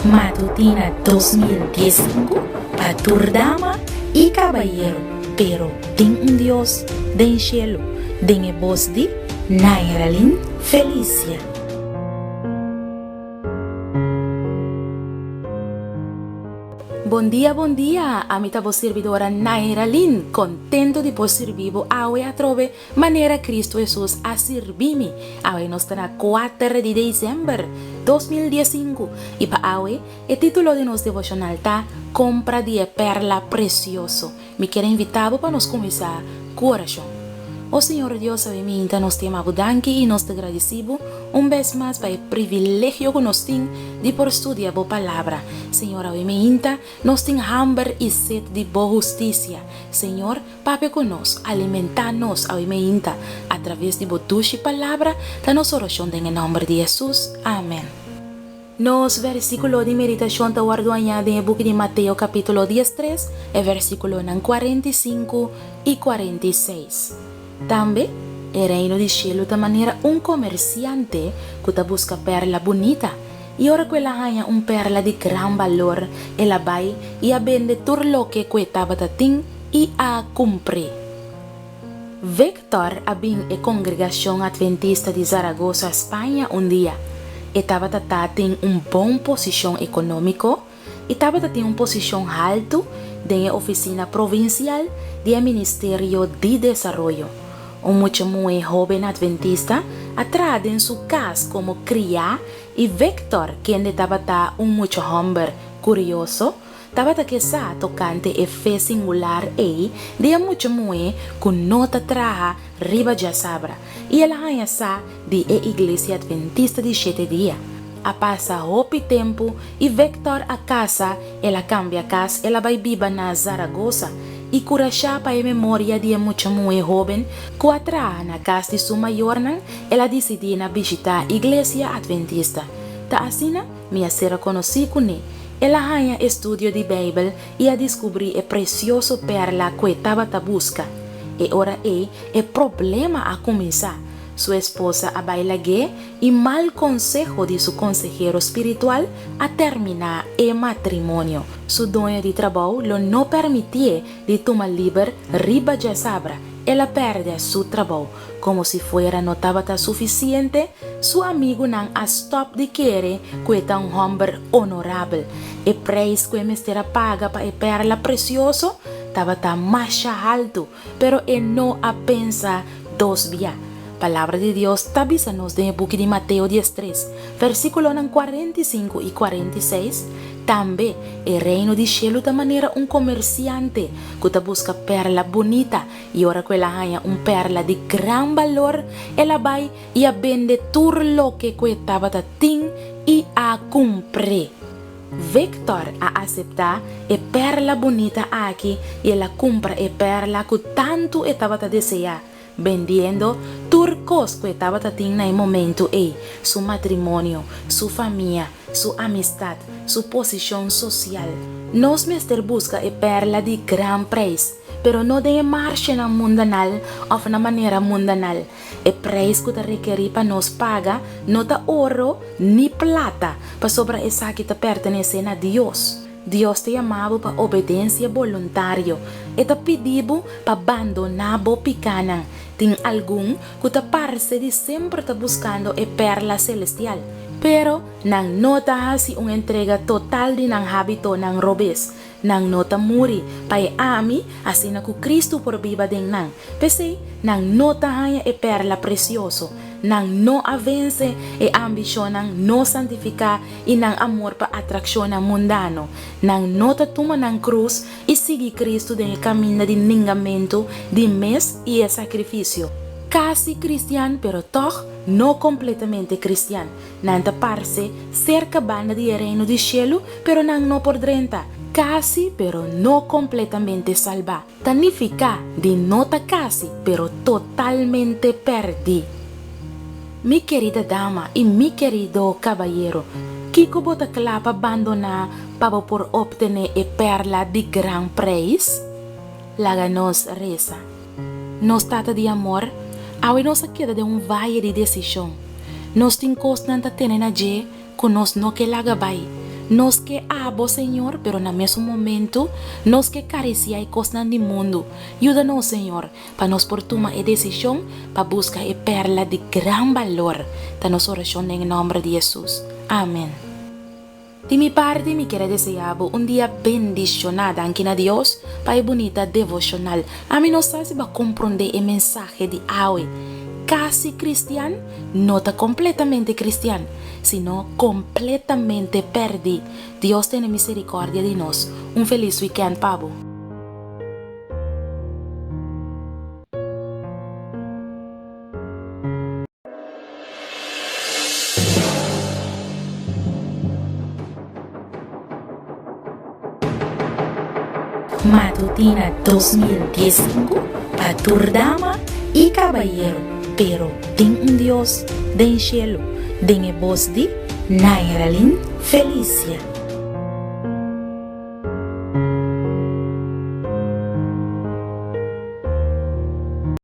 Matutina 2015 para tu dama y caballero, pero ten un Dios del cielo, den el voz de Nairalin Felicia. Bom dia, amita vos servidora Nairalin, contento de vos servir awe a trove maneira Cristo Jesus a servir-me. Awe nós está na 4 de dezembro 2015 e para awe o título de nosso devocional tá Compra de Perla Precioso. Me quero invitar para nós começar com oração. O Senhor Deus sabe minta nos te abudanque e nos te agradecido vez mais para o privilégio que nos tem de por estudar a boa palavra. Senhor, sabe minta nos tem hambre e sede de boa justiça. Senhor, pape conosco, alimentar-nos, sabe minta através de boa ducha e palavra, da nossa oração em nome de Jesus. Amém. Nos versículo de meditação está guardado em book de Mateus capítulo 13, versículo 45 e 46. Também, o reino de cielo da maneira comerciante que busca perla bonita. E ora que ela ganha perla de gran valor, ela vai e a vende tudo lo que estava tating e a cumpre. Victor abin a congregação adventista de Zaragoza, Espanha, dia. Estava tating bom posição econômico, estava tating posição alto na oficina provincial do Ministério de Desarrollo. Mucho muy joven adventista atrás en su casa como cría y Victor, quien estaba mucho hombre curioso, estaba que sa tocante e fe singular de mucho muy con nota traja riba ya sabra y el haya sa de iglesia adventista de 7 días. A passa hopi tempo e Victor a casa, ela cambia casa, ela vai viva na Zaragoza e curachá para a memória de muito muito jovem, que atrás na casa de sua maior, ela decidiu visitar a igreja adventista. Ta assim, minha será conhecida com ele. Ela ganha estudo de Bíblia e a descobrir a precioso perla que estava a busca. E ora é problema a começar. Sua esposa a bailague e mal consejo de seu consejero espiritual a terminar o matrimônio. Su dueño de trabalho lo não permitia de tomar livre riba de sabra. Ela perde seu trabalho. Como se fuera não estava suficiente, seu amigo não a stop de querer que é homem honorável. E preço que a paga para a perla precioso estava mais alto, pero não a pensa dos dias. Palavra de Deus tabiza-nos no book de Mateus 13, versículo 45 e 46. Também, o reino de cielo da maneira comerciante que busca perla bonita e ora que ela ganha perla de gran valor, ela vai e a vende tudo lo que estava tating e a cumpre. Victor a aceitar a perla bonita aqui e ela compra a perla que tanto estava a desejar. Vendiendo turcos que estaba en el momento su matrimonio, su familia, su amistad, su posición social. Nos mester busca e perla de gran preço, pero no de marcha na mundanal of na maneira mundanal. E preço que te requerir para nos paga no ta oro ni plata para sobra esa que te pertenece a Dios. Deus te chamava para obediência voluntária e te pediu para abandonar o picana. Tem algum que te parece de sempre te buscando a perla celestial, pero não nota assim entrega total de não hábito não robes, não nota muri para ami assim na que Cristo por viva de não. Pese não nota a perla precioso. Não avance e ambição não santificar e não amor para atração mundano. Não nota toma na cruz e seguir Cristo no caminho de ningamento, de mês e sacrifício. Casi cristiano, pero toch não completamente cristiano. Não te parece cerca banda de reino de cielo, pero não por dentro. Casi, pero no completamente salva. Significa de nota casi, pero totalmente perdi. Mi querida dama e mi querido caballero, Kiko bota clapa abandonar para por obtener a perla de gran preço? Laga nos reza. Nos trata de amor, a nos queda de vale de decisão. Nos tem constante tener a je, que nos no que laga vai. Nos que abo, Señor, pero en el mismo momento, nos que caricia y cosas del mundo. Ayúdanos, Señor, para nos por tomar decisión, para buscar perla de gran valor. Danos oración en el nombre de Jesús. Amén. De mi parte, me quiero desear un día bendicionado aquí a Dios para el bonita devocional. A mí no sé si va a comprender el mensaje de hoy. Casi cristiano, no está completamente cristiano, sino completamente perdido. Dios tiene misericordia de nos. Un feliz weekend, Pablo. Matutina 2015 para tu dama y caballero, pero ten un Dios den cielo, den voz de Nairalin Felicia.